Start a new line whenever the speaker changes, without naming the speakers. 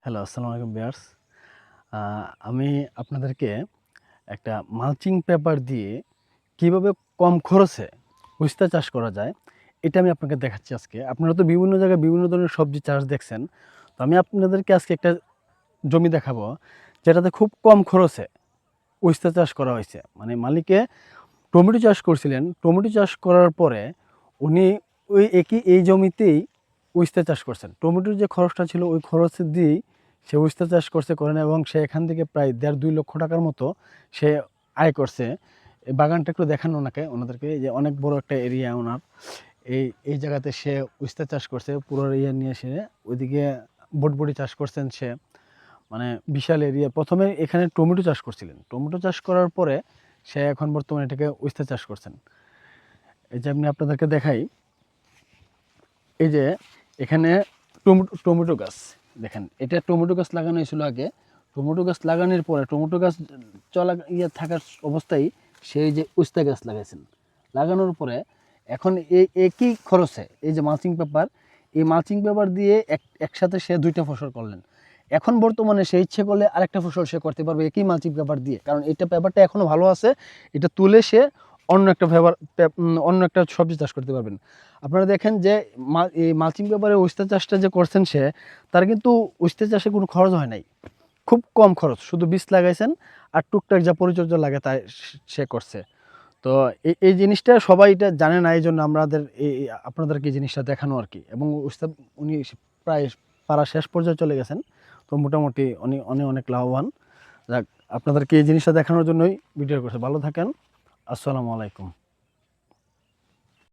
Hello, আসসালামু আলাইকুম viewers. আমি আপনাদেরকে একটা মালচিং পেপার দিয়ে কিভাবে কম খরচে উস্তা চাষ করা যায়, এটা আমি আপনাকে দেখাচ্ছি আজকে। আপনারা তো বিভিন্ন জায়গায় বিভিন্ন ধরনের সবজি চাষ দেখছেন। তো আমি আপনাদেরকে আজকে একটা জমি দেখাবো, যেটাতে খুব কম খরচে উস্তা চাষ করা হয়েছে। মানে মালিকে টমেটো চাষ করছিলেন। টমেটো চাষ করার পরে উনি ওই এই জমিতেই উস্তা চাষ করছেন। টমেটোর যে খরচটা ছিল ওই খরচ দিয়েই সে উস্তা চাষ করেন এবং সে এখান থেকে প্রায় ১.৫-২ লক্ষ টাকার মতো সে আয় করছে। এই বাগানটা একটু দেখান ওনাদেরকে, যে অনেক বড় একটা এরিয়া ওনার। এই জায়গাতে সে উস্তা চাষ করছে। পুরো এরিয়া নিয়ে সে ওইদিকে বটবটি চাষ করছেন সে। মানে বিশাল এরিয়া। ১ম এ এখানে টমেটো চাষ করছিলেন। টমেটো চাষ করার পরে সে এখন বর্তমানে এটাকে উস্তা চাষ করছেন। এই যে আমি আপনাদেরকে দেখাই, এই যে এখানে টমেটো গাছ দেখেন, এটা টমেটো গাছ লাগানো হয়েছিল আগে। টমেটো গাছ লাগানোর পরে টমেটো গাছ থাকার অবস্থায় সেই যে উস্তা গাছ লাগাইছেন। লাগানোর পরে এখন একই খরচে এই যে মালচিং পেপার, এই মালচিং পেপার দিয়ে একসাথে সে ২টা ফসল করলেন। এখন বর্তমানে সে ইচ্ছে করলে আরেকটা ফসল সে করতে পারবে একই মালচিং পেপার দিয়ে, কারণ এটা পেপারটা এখনও ভালো আছে। এটা তুলে সে অন্য একটা সবজি চাষ করতে পারবেন। আপনারা দেখেন যে এই মালচিং পেপারে উস্তা চাষটা যে করছেন সে, তার কিন্তু উস্তা চাষে কোনো খরচ হয় নাই। খুব কম খরচ, শুধু বীজ লাগাইছেন আর টুকটাক যা পরিচর্যা লাগে তাই সে করছে। তো এই জিনিসটা সবাই এটা জানে না, এই জন্য আপনাদেরকে এই জিনিসটা দেখানো আর কি। এবং উস্তা উনি প্রায় পাড়া শেষ পর্যায়ে চলে গেছেন। তো মোটামুটি উনি অনেক লাভবান। যাক, আপনাদেরকে এই জিনিসটা দেখানোর জন্যই ভিডিও করছে। ভালো থাকেন। আসসালামু আলাইকুম।